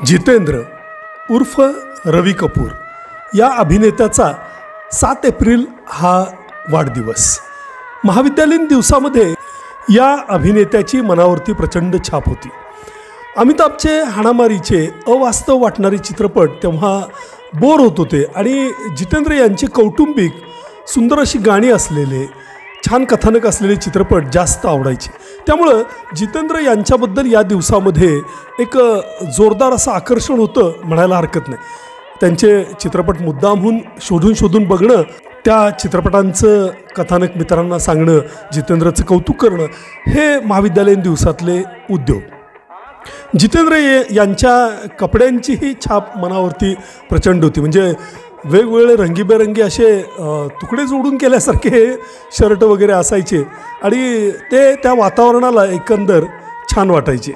जितेंद्र उर्फ रवी कपूर या अभिनेत्याचा 7 एप्रिल हा वाढदिवस. महाविद्यालयीन दिवसामध्ये या अभिनेत्याची मनावरती प्रचंड छाप होती. अमिताभचे हाणामारीचे अवास्तव वाटणारे चित्रपट तेव्हा बोर होत होते आणि जितेंद्र यांचे कौटुंबिक सुंदर अशी गाणी असलेले छान कथानक असलेले चित्रपट जास्त आवडायचे. त्यामुळं जितेंद्र यांच्याबद्दल या दिवसामध्ये एक जोरदार असं आकर्षण होतं म्हणायला हरकत नाही. त्यांचे चित्रपट मुद्दामहून शोधून बघणं, त्या चित्रपटांचं कथानक मित्रांना सांगणं, जितेंद्रचं कौतुक करणं हे महाविद्यालयीन दिवसातले उद्योग. जितेंद्र यांच्या कपड्यांचीही छाप मनावरती प्रचंड होती. म्हणजे वेगवेगळे रंगीबेरंगी असे तुकडे जोडून केल्यासारखे शर्ट वगैरे असायचे आणि ते त्या वातावरणाला एकंदर छान वाटायचे.